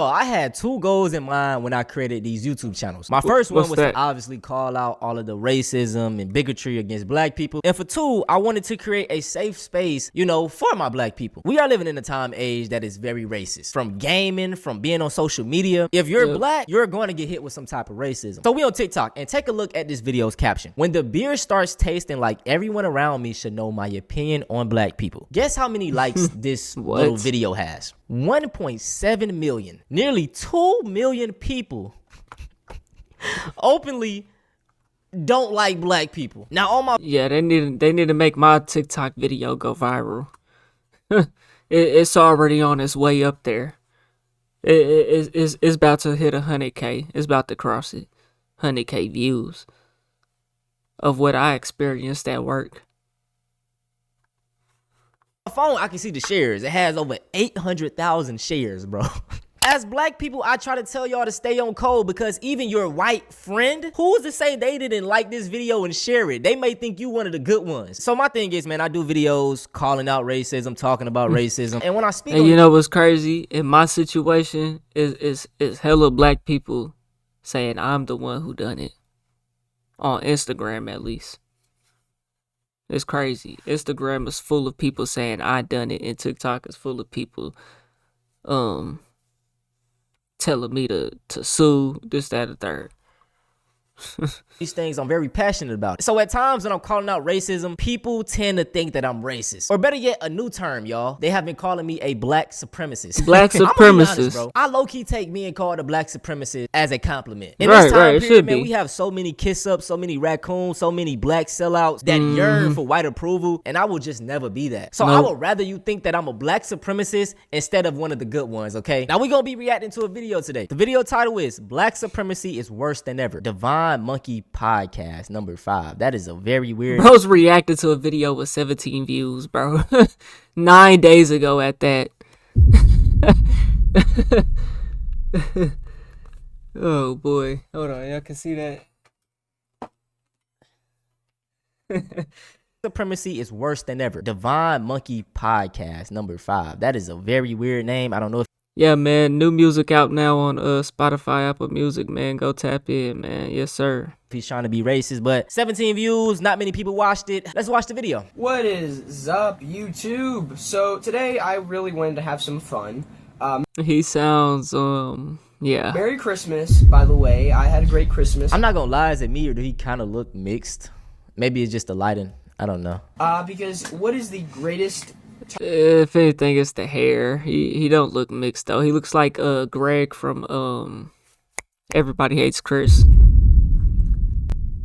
Oh, I had two goals in mind when I created these YouTube channels. My first one was to obviously call out all of the racism and bigotry against black people. And for two, I wanted to create a safe space, you know, for my black people. We are living in a time age that is very racist. From gaming, from being on social media. If you're black, you're going to get hit with some type of racism. So we on TikTok, and take a look at this video's caption. When the beer starts tasting like everyone around me should know my opinion on black people. Guess how many likes this little video has? 1.7 million. Nearly 2 million people openly don't like black people. Now on my they need to make my TikTok video go viral. It's already on its way up there. It's about to hit 100K. It's about to cross it. 100K views of what I experienced at work. Phone, I can see the shares. It has over 800,000 shares, bro. As black people, I try to tell y'all to stay on code, because even your white friend, who's to say they didn't like this video and share it? They may think you one of the good ones. So my thing is, man, I do videos calling out racism, talking about racism, and when I speak, and you know what's crazy? In my situation, is hella black people saying I'm the one who done it on Instagram, at least. It's crazy. Instagram is full of people saying I done it, and TikTok is full of people telling me to sue, this, that, and third. These things I'm very passionate about. So at times when I'm calling out racism, people tend to think that I'm racist. Or better yet, a new term, y'all. They have been calling me a black supremacist. Black supremacist. Honest, bro. I low-key take being called a black supremacist as a compliment. In this time period, man, we have so many kiss-ups, so many raccoons, so many black sellouts that yearn for white approval, and I will just never be that. So I would rather you think that I'm a black supremacist instead of one of the good ones, okay? Now we're gonna be reacting to a video today. The video title is Black Supremacy is Worse Than Ever. Divine Monkey Podcast number 5. That is a very weird. Bro's reacted to a video with 17 views, bro. 9 days ago at that. Oh boy. Hold on, y'all can see that. Supremacy is worse than ever. Divine Monkey Podcast number 5. That is a very weird name. I don't know if yeah, man, new music out now on Spotify, Apple Music, man. Go tap in, man. Yes, sir. He's trying to be racist, but 17 views, not many people watched it. Let's watch the video. What is up, YouTube? So today I really wanted to have some fun. He sounds, yeah. Merry Christmas, by the way. I had a great Christmas. I'm not gonna lie, is it me or do he kind of look mixed? Maybe it's just the lighting. I don't know. Because what is the greatest... If anything, it's the hair. He don't look mixed though. He looks like Greg from Everybody Hates Chris.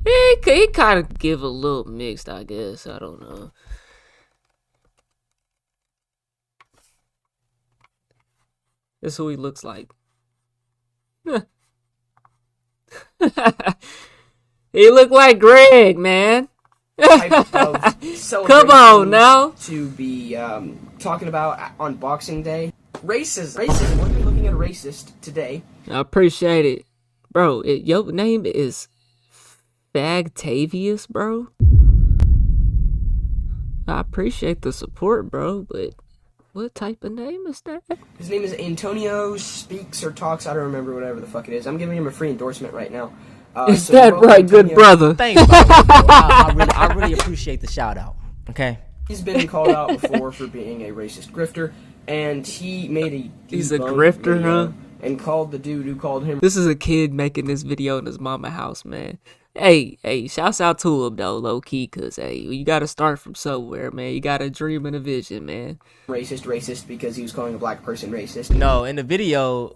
He kind of give a little mixed, I guess. I don't know. That's who he looks like. He look like Greg, man. Come on now. To be talking about on Boxing Day. Racism. We're going to be looking at a racist today. I appreciate it. Bro, your name is Fagtavius, bro. I appreciate the support, bro, but what type of name is that? His name is Antonio Speaks or Talks. I don't remember, whatever the fuck it is. I'm giving him a free endorsement right now. Is that right, Antonio, good brother? Thanks, bro. I really appreciate the shout out. Okay. He's been called out before for being a racist grifter, and he made He's a grifter, huh? And called the dude who called him. This is a kid making this video in his mama house, man. Hey, shouts out to him though, low key, cause hey, you gotta start from somewhere, man. You got a dream and a vision, man. Racist because he was calling a black person racist. No, in the video,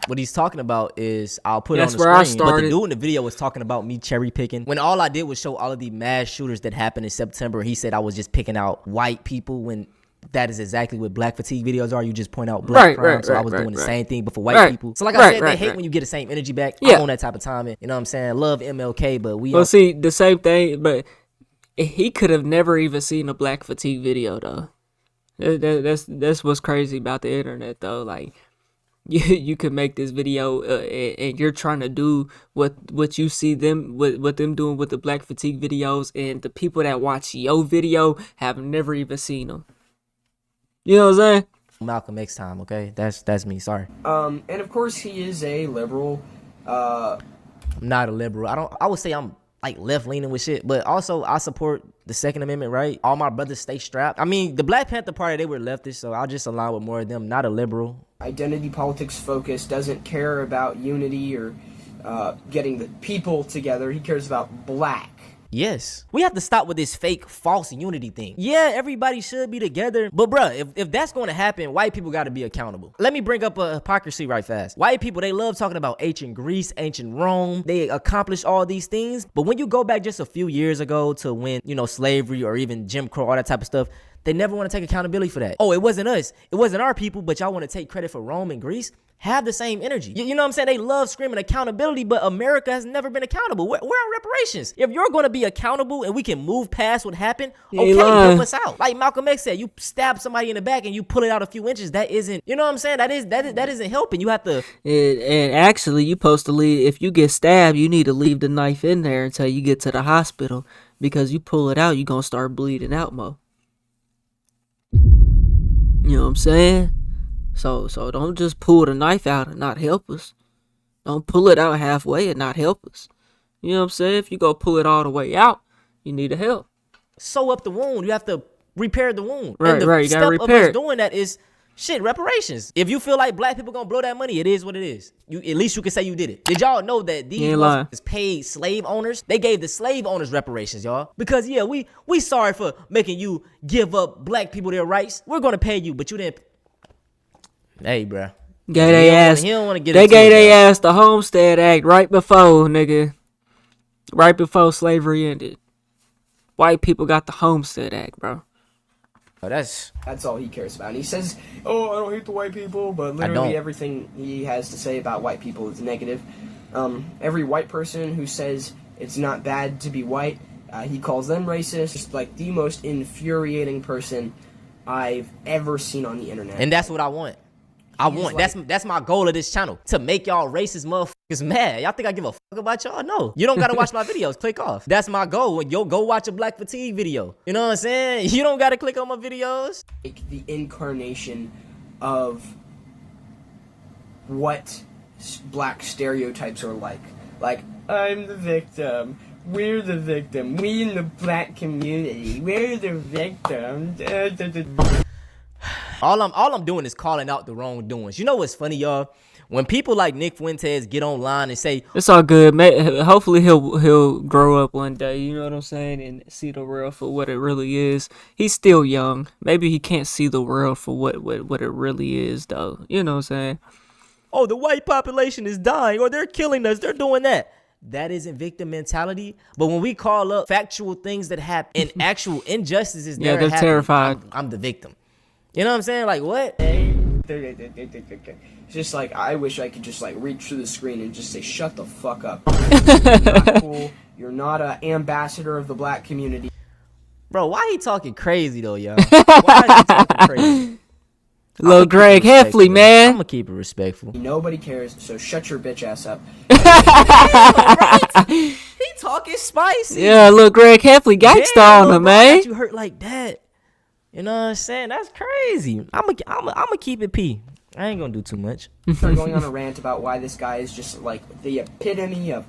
what he's talking about is I'll put That's it on the where screen. I started. But the dude in the video was talking about me cherry picking. When all I did was show all of the mass shooters that happened in September. He said I was just picking out white people when that is exactly what black fatigue videos are. You just point out black crime. So I was doing the same thing, but for white people. So like I said, they hate when you get the same energy back. I'm on that type of timing. You know what I'm saying? Love MLK, but well, see, the same thing, but he could have never even seen a black fatigue video, though. That's what's crazy about the internet, though. Like, you could make this video and you're trying to do what you see them what them doing with the black fatigue videos, and the people that watch your video have never even seen them. You know what I'm saying? Malcolm X time, okay? That's me. Sorry. And of course he is a liberal. I'm not a liberal. I would say I'm like left leaning with shit, but also I support the Second Amendment, right? All my brothers stay strapped. I mean, the Black Panther Party, they were leftist, so I'll just align with more of them. Not a liberal. Identity politics focus, doesn't care about unity or getting the people together. He cares about black. Yes. We have to stop with this fake false unity thing. Yeah, everybody should be together. But bruh, if that's going to happen, white people got to be accountable. Let me bring up a hypocrisy right fast. White people, they love talking about ancient Greece, ancient Rome. They accomplished all these things. But when you go back just a few years ago to when, slavery or even Jim Crow, all that type of stuff, they never want to take accountability for that. Oh, it wasn't us. It wasn't our people, but y'all want to take credit for Rome and Greece? Have the same energy. You know what I'm saying? They love screaming accountability, but America has never been accountable. We're on reparations. If you're going to be accountable and we can move past what happened, okay, help us out. Like Malcolm X said, you stab somebody in the back and you pull it out a few inches. That isn't, you know what I'm saying? That isn't helping. You have to. And actually, you're supposed to leave. If you get stabbed, you need to leave the knife in there until you get to the hospital, because you pull it out, you're going to start bleeding out more. You know what I'm saying? So don't just pull the knife out and not help us. Don't pull it out halfway and not help us. You know what I'm saying? If you go pull it all the way out, you need a help. Sew up the wound. You have to repair the wound. Right, and the You gotta repair it. Doing that is reparations. If you feel like black people gonna blow that money, it is what it is. At least you can say you did it. Did y'all know that these motherfuckers paid slave owners? They gave the slave owners reparations, y'all. Because we sorry for making you give up black people their rights. We're gonna pay you, but you didn't. Hey, bruh. Gave they ass. He don't want to get. They gave their ass the Homestead Act right before, nigga. Right before slavery ended. White people got the Homestead Act, bro. Oh, that's all he cares about. And he says, "Oh, I don't hate the white people," but literally everything he has to say about white people is negative. Every white person who says it's not bad to be white, he calls them racist. Just like the most infuriating person I've ever seen on the internet. And that's what I want. That's my goal of this channel, to make y'all racist motherfuckers mad. Y'all think I give a fuck about y'all? No. You don't gotta watch my videos. Click off. That's my goal. Yo, go watch a Black Fatigue video. You know what I'm saying? You don't gotta click on my videos. Like the incarnation of what black stereotypes are like. Like, I'm the victim. We're the victim. We in the black community. We're the victim. All I'm doing is calling out the wrongdoings. You know what's funny, y'all? When people like Nick Fuentes get online and say, it's all good, man. Hopefully he'll grow up one day, you know what I'm saying, and see the world for what it really is. He's still young. Maybe he can't see the world for what it really is, though. You know what I'm saying? Oh, the white population is dying, or they're killing us, they're doing that. That isn't victim mentality. But when we call up factual things that happen and actual injustices, they're terrified. I'm the victim. You know what I'm saying? Like, what? It's just like, I wish I could just like reach through the screen and just say, shut the fuck up. You're not cool. You're not an ambassador of the black community. Bro, why he talking crazy though, yo? Why is he talking crazy? Lil Greg Heffley, man. I'm gonna keep it respectful. Nobody cares, so shut your bitch ass up. Right? He talking spicy. Yeah, Lil Greg Heffley gangsta on him, man. You hurt like that. You know what I'm saying? That's crazy. I'm gonna keep it P. I ain't gonna do too much. Start going on a rant about why this guy is just like the epitome of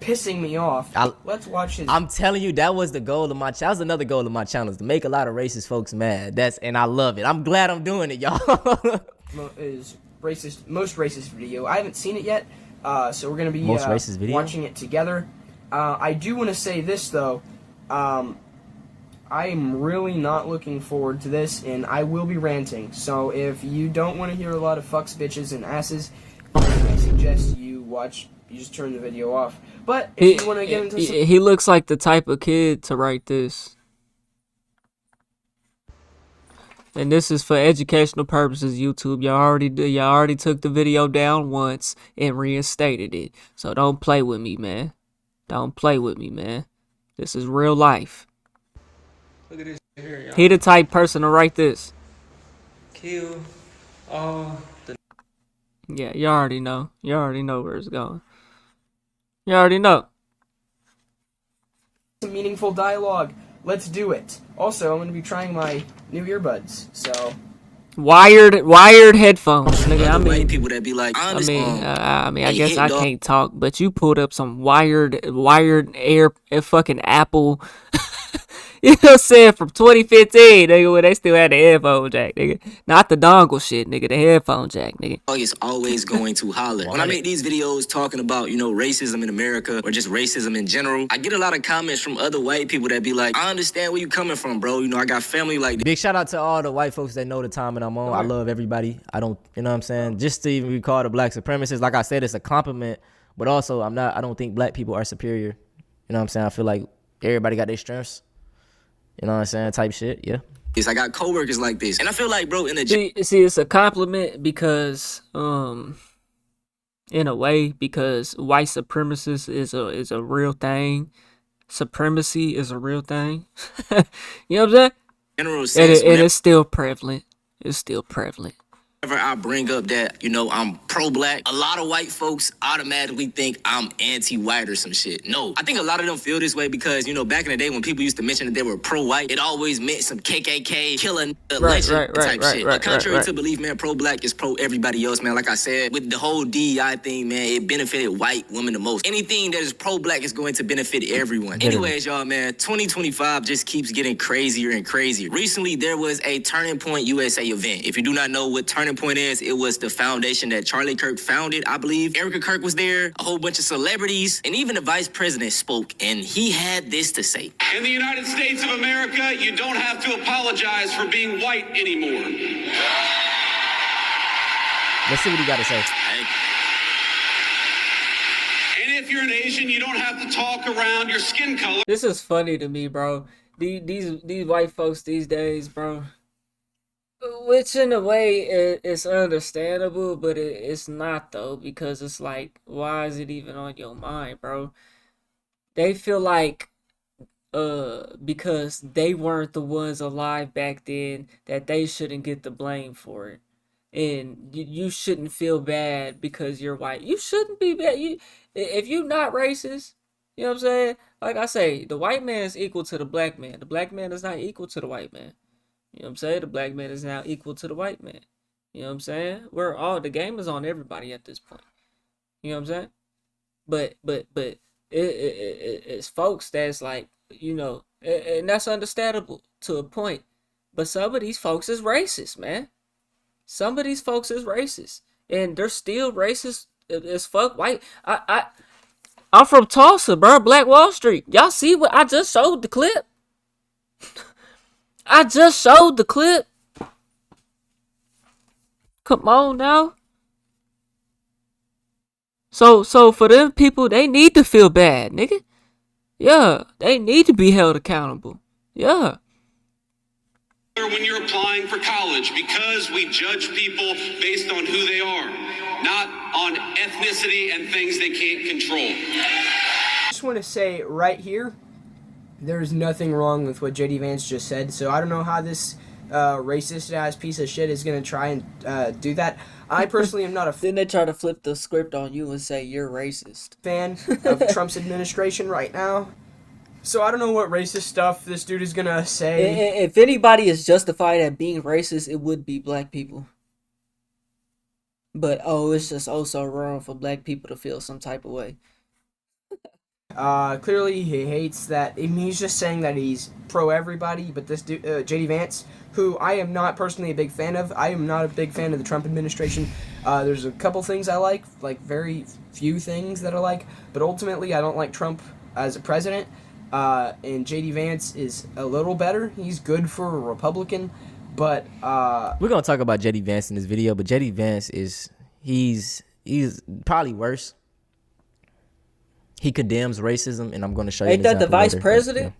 pissing me off. Let's watch his. I'm telling you, that was the goal of my channel. That was another goal of my channel, is to make a lot of racist folks mad. And I love it. I'm glad I'm doing it, y'all. Is most racist video. I haven't seen it yet, so we're gonna be watching it together. I do want to say this though. I am really not looking forward to this, and I will be ranting. So if you don't want to hear a lot of fucks, bitches, and asses, I suggest you just turn the video off. But if you want to get into he looks like the type of kid to write this. And this is for educational purposes, YouTube. Y'all already took the video down once and reinstated it. So don't play with me, man. Don't play with me, man. This is real life. Look at this here, y'all. He the type person to write this. Kill all the... Yeah, you already know. You already know where it's going. You already know. some meaningful dialogue. Let's do it. Also, I'm going to be trying my new earbuds, so... Wired headphones, nigga. I mean, white people that be like, I guess I can't talk, but you pulled up some wired air fucking Apple. You know what I'm saying? From 2015, nigga, when they still had the headphone jack, nigga. Not the dongle shit, nigga. The headphone jack, nigga. It's always going to holler. When I make these videos talking about, racism in America or just racism in general, I get a lot of comments from other white people that be like, I understand where you coming from, bro. I got family like this. Big shout out to all the white folks that know the time that I'm on. I love everybody. I don't, you know what I'm saying? Just to even be called a black supremacist, like I said, it's a compliment, but also I don't think black people are superior. You know what I'm saying? I feel like everybody got their strengths. You know what I'm saying? Type shit, yeah. I got coworkers like this, and I feel like, bro, see, it's a compliment because, in a way, because white supremacist is a real thing. Supremacy is a real thing. You know what I'm saying? General sense, and it's still prevalent. It's still prevalent. Whenever I bring up that, I'm pro-black, a lot of white folks automatically think I'm anti-white or some shit. No, I think a lot of them feel this way because, back in the day when people used to mention that they were pro-white, it always meant some KKK, killing legend type shit. But contrary to belief, man, pro-black is pro-everybody else, man. Like I said, with the whole DEI thing, man, it benefited white women the most. Anything that is pro-black is going to benefit everyone. Anyways, y'all, man, 2025 just keeps getting crazier and crazier. Recently, there was a Turning Point USA event. If you do not know what Turning Point is, it was the foundation that Charlie Kirk founded, I believe. Erica Kirk was there, a whole bunch of celebrities, and even the vice president spoke, and he had this to say. In the United States of America, you don't have to apologize for being white anymore. Let's see what he got to say. And if you're an Asian, you don't have to talk around your skin color. This is funny to me, bro. These white folks these days, bro. Which in a way it's understandable, but it's not though, because it's like, why is it even on your mind, bro? They feel like because they weren't the ones alive back then that they shouldn't get the blame for it. And you shouldn't feel bad because you're white. You shouldn't be bad. If you're not racist, you know what I'm saying? Like I say, the white man is equal to the black man. The black man is not equal to the white man. You know what I'm saying? The black man is now equal to the white man. You know what I'm saying? The game is on everybody at this point. You know what I'm saying? But it's folks that's like, and that's understandable to a point. But some of these folks is racist, man. Some of these folks is racist. And they're still racist as fuck. White. I'm from Tulsa, bro. Black Wall Street. Y'all see what I just showed the clip? I just showed the clip. Come on now. So for them people, they need to feel bad, nigga. Yeah, they need to be held accountable. Yeah. When you're applying for college, because we judge people based on who they are, not on ethnicity and things they can't control. I just want to say right here, there's nothing wrong with what JD Vance just said, so I don't know how this racist-ass piece of shit is going to try and do that. I personally am not a Then they try to flip the script on you and say you're racist. Fan of Trump's administration right now, so I don't know what racist stuff this dude is going to say. If anybody is justified at being racist, it would be black people. But, it's just so wrong for black people to feel some type of way. Clearly he hates that. I mean, he's just saying that he's pro everybody, but this dude, JD Vance, who I am not personally a big fan of. I am not a big fan of the Trump administration. There's a couple things I like very few things that I like, but ultimately I don't like Trump as a president. And JD Vance is a little better. He's good for a Republican, but we're gonna talk about JD Vance in this video, but JD Vance he's probably worse. He condemns racism, and I'm going to show you. Ain't that the vice president?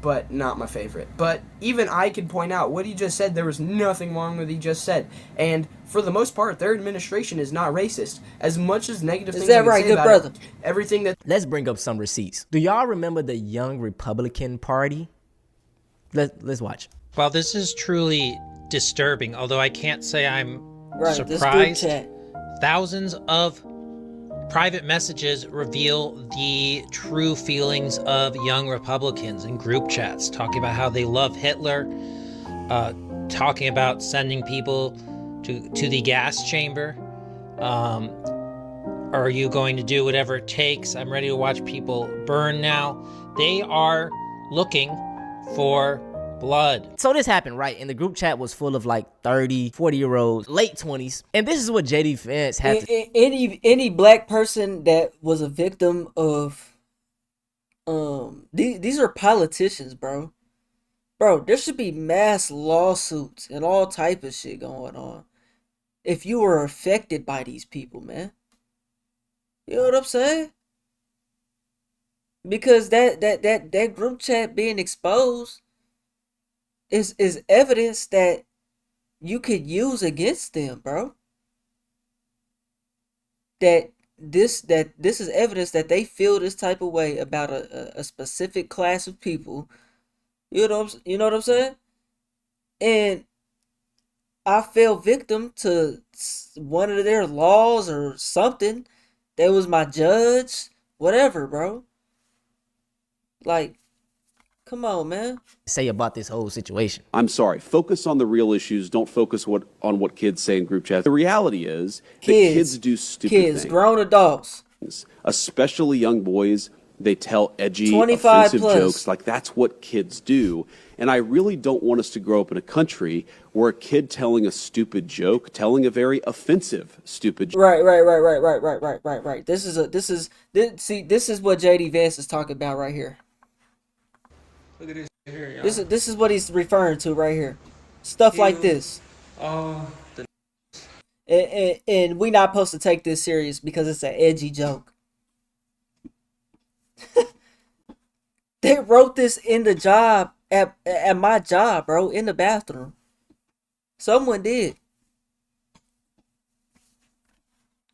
But not my favorite. But even I can point out what he just said. There was nothing wrong with what he just said. And for the most part, their administration is not racist. As much as negative things I can say about it, everything that... Let's bring up some receipts. Do y'all remember the Young Republican Party? Let's watch. While this is truly disturbing, although I can't say I'm surprised, thousands of private messages reveal the true feelings of young Republicans in group chats, talking about how they love Hitler, talking about sending people to the gas chamber. Are you going to do whatever it takes? I'm ready to watch people burn now. They are looking for blood. So this happened, right? And the group chat was full of like 30, 40-year-olds, late 20s. And this is what JD Vance had to... Any black person that was a victim of... These are politicians, bro. Bro, there should be mass lawsuits and all type of shit going on if you were affected by these people, man. You know what I'm saying? Because that group chat being exposed is evidence that you could use against them, bro. That this is evidence that they feel this type of way about a specific class of people. You know what I'm saying? And I fell victim to one of their laws or something. They was my judge, whatever, bro. Like, come on, man. Say about this whole situation. I'm sorry. Focus on the real issues. Don't focus on what kids say in group chats. The reality is that kids do stupid things. Grown adults. Especially young boys. They tell edgy, offensive jokes. Like, that's what kids do. And I really don't want us to grow up in a country where a kid telling a stupid joke, telling a very offensive stupid joke. Right. This is what JD Vance is talking about right here. Look at this here, y'all. This is what he's referring to right here. Stuff like this. And we not supposed to take this serious because it's an edgy joke. They wrote this in the job at my job, bro, in the bathroom. Someone did.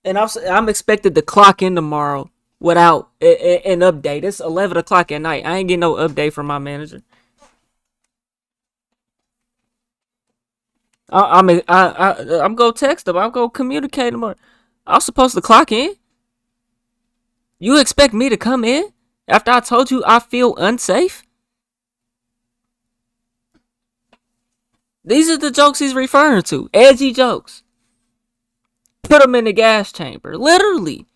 And I'm expected to clock in tomorrow without an update. It's 11 o'clock at night. I ain't getting no update from my manager. I'm gonna text them. I'm gonna communicate tomorrow. I'm supposed to clock in. You expect me to come in after I told you I feel unsafe? These are the jokes he's referring to. Edgy jokes. Put them in the gas chamber. Literally.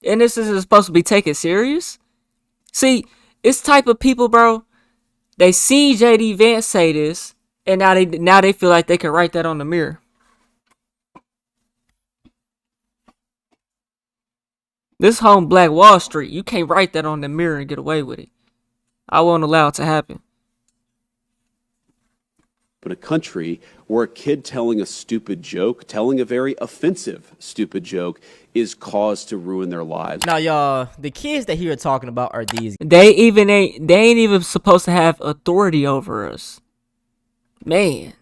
And this isn't supposed to be taken serious? See, it's type of people, bro. They seen JD Vance say this, and now they feel like they can write that on the mirror. This home Black Wall Street. You can't write that on the mirror and get away with it. I won't allow it to happen. In a country where a kid telling a stupid joke, telling a very offensive stupid joke, is cause to ruin their lives. Now, y'all, the kids that you're talking about are these. They ain't even supposed to have authority over us. Man.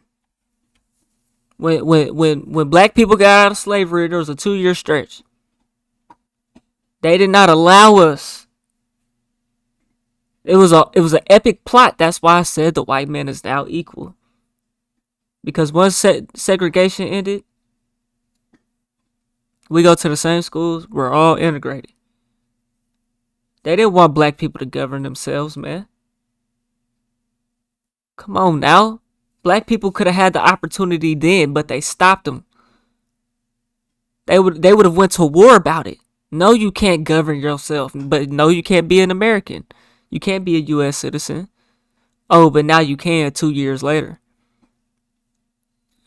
When black people got out of slavery, there was a 2-year stretch. They did not allow us. It was an epic plot. That's why I said the white man is now equal. Because once segregation ended, we go to the same schools. We're all integrated. They didn't want black people to govern themselves, man. Come on now. Black people could have had the opportunity then, but they stopped them. They would have went to war about it. No, you can't govern yourself, but no, you can't be an American. You can't be a U.S. citizen. Oh, but now you can 2 years later.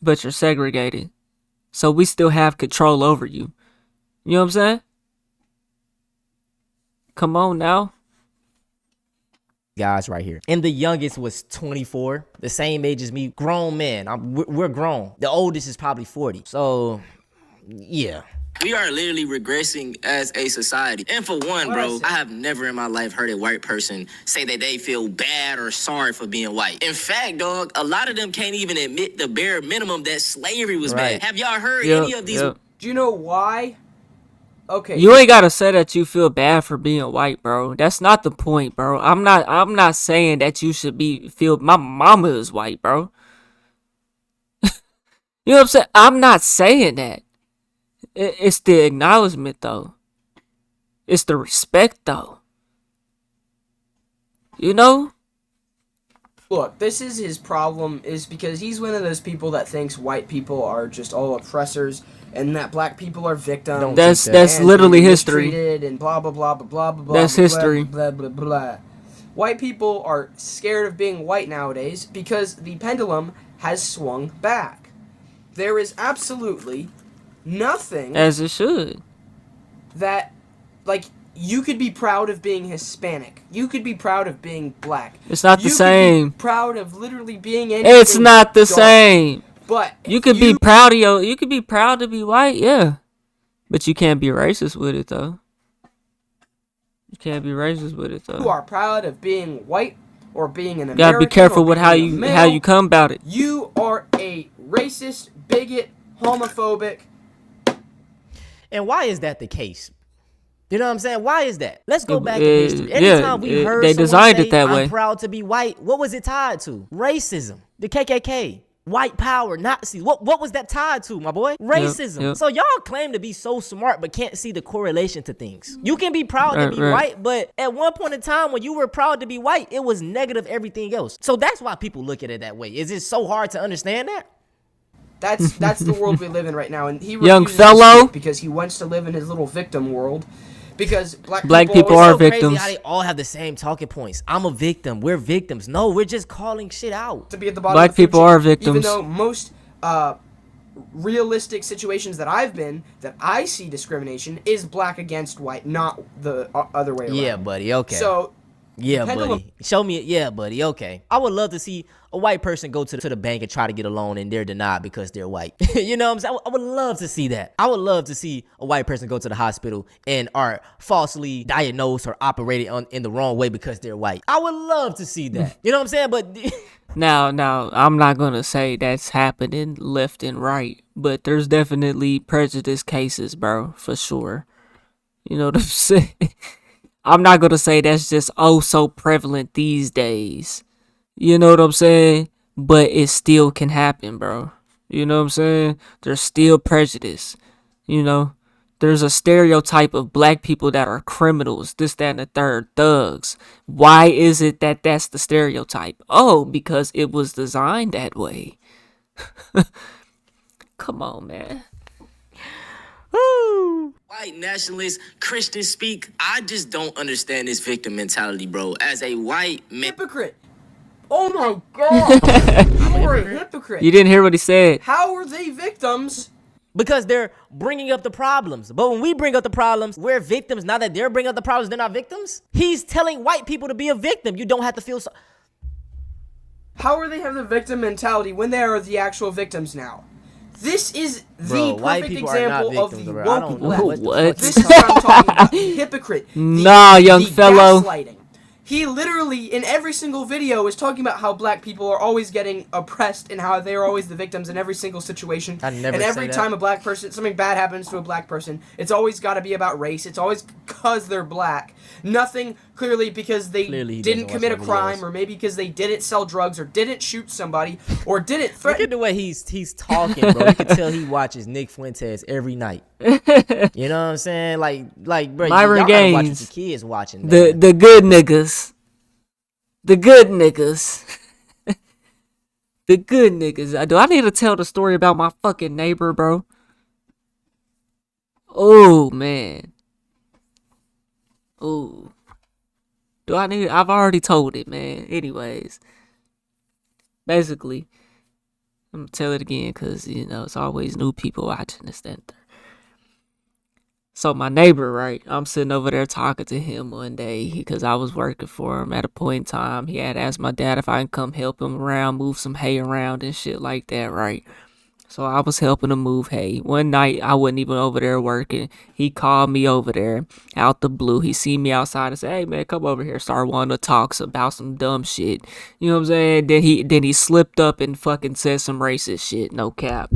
But you're segregated. So we still have control over you. You know what I'm saying? Come on now. Guys right here. And the youngest was 24. The same age as me. Grown men. We're grown. The oldest is probably 40. So, yeah. We are literally regressing as a society. And for one, bro, I have never in my life heard a white person say that they feel bad or sorry for being white. In fact, dog, a lot of them can't even admit the bare minimum that slavery was bad. Have y'all heard any of these? Do you know why? Okay. You ain't gotta say that you feel bad for being white, bro. That's not the point, bro. I'm not saying that you should feel. My mama is white, bro. You know what I'm saying? I'm not saying that. It's the acknowledgement, though. It's the respect, though. You know? Look, this is his problem, is because he's one of those people that thinks white people are just all oppressors and that black people are victims. That's literally history. And blah blah blah blah blah blah. That's history. Blah blah blah blah. White people are scared of being white nowadays because the pendulum has swung back. There is absolutely nothing, as it should, that, like, you could be proud of being Hispanic. You could be proud of being black. It's not the same. You could be proud of literally being anything. It's not the same. But you could be proud of you could be proud to be white, yeah. But you can't be racist with it though. You can't be racist with it though. You are proud of being white or being an American. You gotta be careful with how you come about it. You are a racist, bigot, homophobic. And why is that the case? You know what I'm saying? Why is that? Let's go back to history. Anytime we heard they designed say, it that way. I'm proud to be white, what was it tied to? Racism, the KKK, white power, Nazis. What was that tied to, my boy? Racism. Yep. So y'all claim to be so smart but can't see the correlation to things. You can be proud to be white, but at one point in time when you were proud to be white, it was negative everything else. So that's why people look at it that way. Is it so hard to understand that? That's the world we live in right now, and he young fellow, because he wants to live in his little victim world. Because black people are victims. How they all have the same talking points. I'm a victim. We're victims. No, we're just calling shit out. To be at the bottom. Black people are victims. Even though most realistic situations that I've been, that I see discrimination is black against white, not the other way around. Yeah, buddy. Okay. So. Yeah, buddy. Show me it. Yeah, buddy. Okay. I would love to see a white person go to the bank and try to get a loan and they're denied because they're white. You know what I'm saying? I would love to see that. I would love to see a white person go to the hospital and are falsely diagnosed or operated in the wrong way because they're white. I would love to see that. You know what I'm saying? But now, I'm not going to say that's happening left and right, but there's definitely prejudice cases, bro, for sure. You know what I'm saying? I'm not going to say that's just so prevalent these days. You know what I'm saying? But it still can happen, bro. You know what I'm saying? There's still prejudice. You know? There's a stereotype of black people that are criminals, this, that, and the third, thugs. Why is it that that's the stereotype? Oh, because it was designed that way. Come on, man. White nationalists, Christians speak. I just don't understand this victim mentality, bro. As a white man. Hypocrite. Oh my God. You are a hypocrite. You didn't hear what he said. How are they victims? Because they're bringing up the problems. But when we bring up the problems, we're victims. Now that they're bringing up the problems, they're not victims. He's telling white people to be a victim. You don't have to feel so. How are they have the victim mentality when they are the actual victims now? This is the perfect example of the woke left. What? This is what I'm talking about. Hypocrite. Young fellow. Gaslighting. He literally, in every single video, is talking about how black people are always getting oppressed and how they are always the victims in every single situation. And every time a black person, something bad happens to a black person, it's always got to be about race. It's always because they're black. Nothing clearly because they didn't commit a crime, or maybe because they didn't sell drugs, or didn't shoot somebody, or didn't threaten. Look at the way he's talking, bro. You can tell he watches Nick Fuentes every night. You know what I'm saying? Like, bro, Myron y'all Gaines, gotta watch what your kids watching. Man. The good niggas. The good niggas. The good niggas. Do I need to tell the story about my fucking neighbor, bro? Oh, man. Oh. I've already told it, man. Anyways. Basically, I'm gonna tell it again because, you know, it's always new people watching this thing. So my neighbor, right, I'm sitting over there talking to him one day because I was working for him at a point in time. He had asked my dad if I can come help him around, move some hay around and shit like that, right? So I was helping him move hay. One night, I wasn't even over there working. He called me over there out the blue. He seen me outside and said, "Hey, man, come over here." Started wanting to talk about some dumb shit. You know what I'm saying? Then he slipped up and fucking said some racist shit. No cap.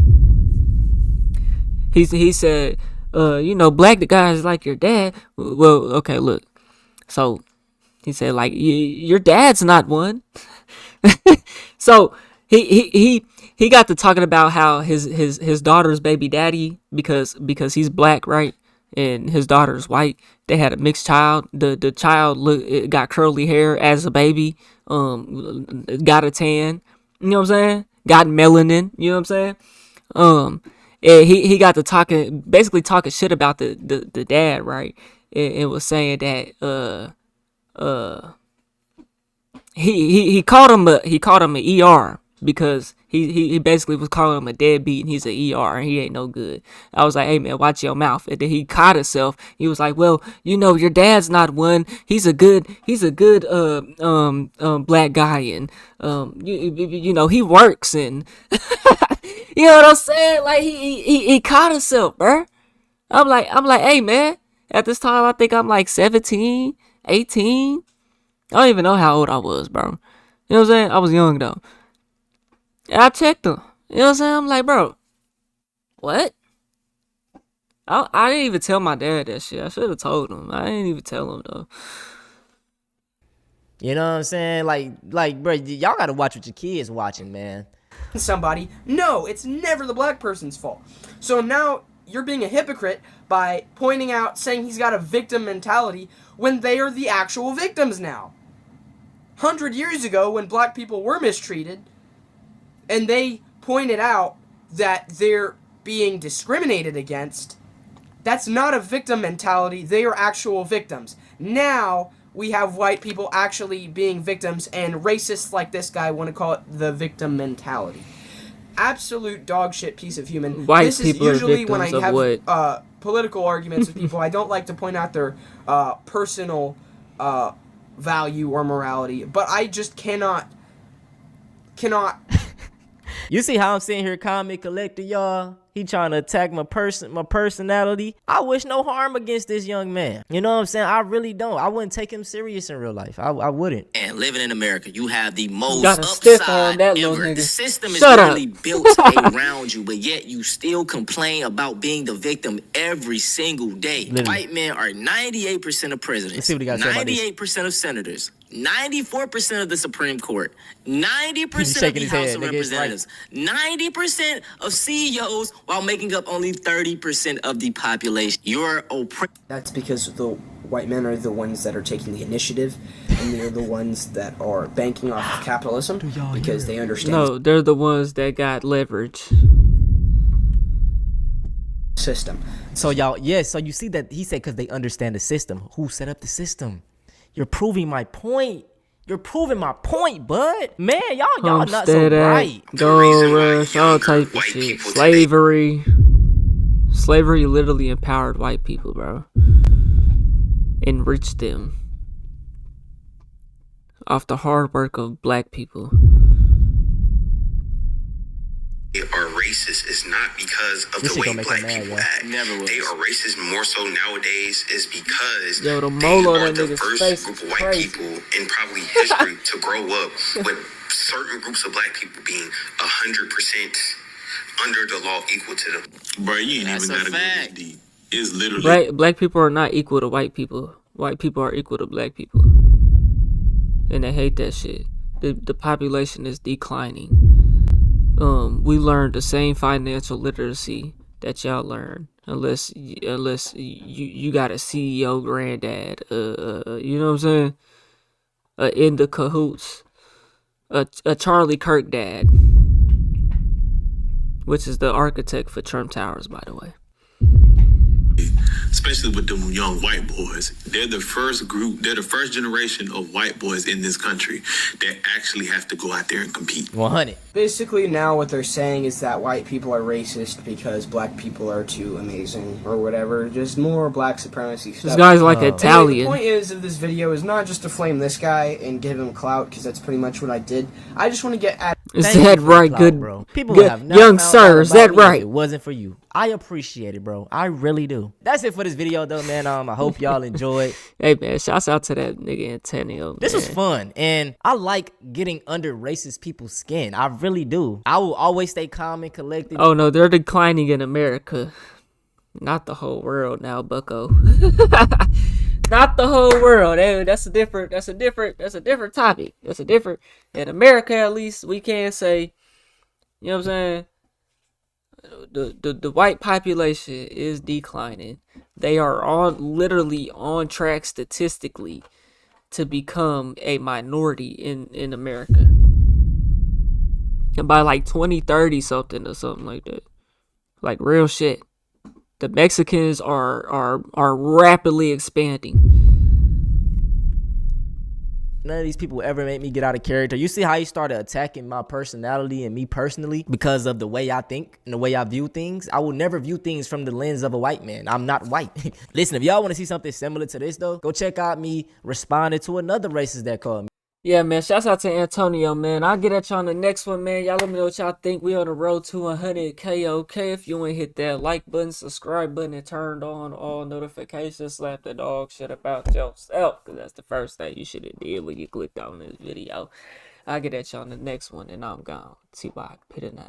He said, you know, black guys like your dad. Well, okay, look. So he said, like, your dad's not one. So he got to talking about how his daughter's baby daddy, because he's black, right, and his daughter's white. They had a mixed child. The child got curly hair as a baby. got a tan, you know what I'm saying? Got melanin, you know what I'm saying? And he got to basically talking shit about the dad, right? And was saying that he called him an ER because he basically was calling him a deadbeat and he's an ER and he ain't no good. I was like, hey man, watch your mouth. And then he caught himself. He was like, well, you know, your dad's not one. He's a good black guy and you know he works and you know what I'm saying? Like he caught himself, bruh. I'm like, hey man. At this time, I think I'm like 17, 18. I don't even know how old I was, bro. You know what I'm saying? I was young though. And I checked him. You know what I'm saying? I'm like, bro, what? I didn't even tell my dad that shit. I should have told him. I didn't even tell him though. You know what I'm saying? Like, bro, y'all gotta watch what your kids watching, man. Somebody, no, it's never the black person's fault. So now you're being a hypocrite by pointing out, saying he's got a victim mentality when they are the actual victims now. 100 years ago, when black people were mistreated, and they pointed out that they're being discriminated against, that's not a victim mentality. They are actual victims. Now we have white people actually being victims, and racists like this guy want to call it the victim mentality. Absolute dog shit piece of human. White this people is usually are when I victims have political arguments with people. I don't like to point out their personal value or morality, but I just cannot. You see how I'm sitting here, comment collector, y'all? He trying to attack my personality. I wish no harm against this young man. You know what I'm saying? I really don't. I wouldn't take him serious in real life. I wouldn't. And living in America, you have the most upside ever. The system is really built around you, but yet you still complain about being the victim every single day. Literally. White men are 98% of presidents, 98% of senators, 94% of the Supreme Court, 90% of the House of Representatives, 90% of CEOs, while making up only 30% of the population. You're oppressed. That's because the white men are the ones that are taking the initiative, and they're the ones that are banking off of capitalism because they understand. No, they're the ones that got leverage. System. So y'all, so you see that he said because they understand the system. Who set up the system? You're proving my point. You're proving my point, bud. Man, y'all not so bright. Gold rush, all type of shit. Slavery literally empowered white people, bro. Enriched them off the hard work of black people. They are racist is not because of the way black people act. They are racist more so nowadays is because they are the first group of white people in probably history to grow up with certain groups of black people being 100% under the law equal to them. Bro, you ain't even gotta go this deep. It's literally black people are not equal to white people. White people are equal to black people, and they hate that shit. The population is declining. We learned the same financial literacy that y'all learn, unless you got a CEO granddad, you know what I'm saying? In the cahoots, a Charlie Kirk dad, which is the architect for Trump Towers, by the way. Especially with them young white boys. They're the first generation of white boys in this country that actually have to go out there and compete. 100. Basically, now what they're saying is that white people are racist because black people are too amazing or whatever. Just more black supremacy stuff. This guy's like Italian. Anyway, the point is of this video is not just to flame this guy and give him clout, because that's pretty much what I did. I just want to get at. Is that right, good, bro? People good, would have not young sir? Is that right? If it wasn't for you. I appreciate it, bro. I really do. That's it for this video, though, man. I hope y'all enjoyed. Hey, man, shouts out to that nigga Antonio. This was fun, and I like getting under racist people's skin. I really do. I will always stay calm and collected. Oh no, they're declining in America, not the whole world now, Bucko. Not the whole world. Hey, that's a different topic. In America, at least we can say, you know what I'm saying? The white population is declining. They are literally on track statistically to become a minority in America. And by like 2030 something or something like that. Like real shit. The Mexicans are rapidly expanding. None of these people ever make me get out of character. You see how he started attacking my personality and me personally because of the way I think and the way I view things? I will never view things from the lens of a white man. I'm not white. Listen, if y'all want to see something similar to this, though, go check out me responding to another racist that called me. Yeah, man. Shouts out to Antonio, man. I'll get at y'all on the next one, man. Y'all let me know what y'all think. We on the road to 100K, okay? If you ain't hit that like button, subscribe button, and turned on all notifications, slap the dog shit about yourself, because that's the first thing you should have did when you clicked on this video. I'll get at y'all on the next one, and I'm gone. T-Bot, Pit 9.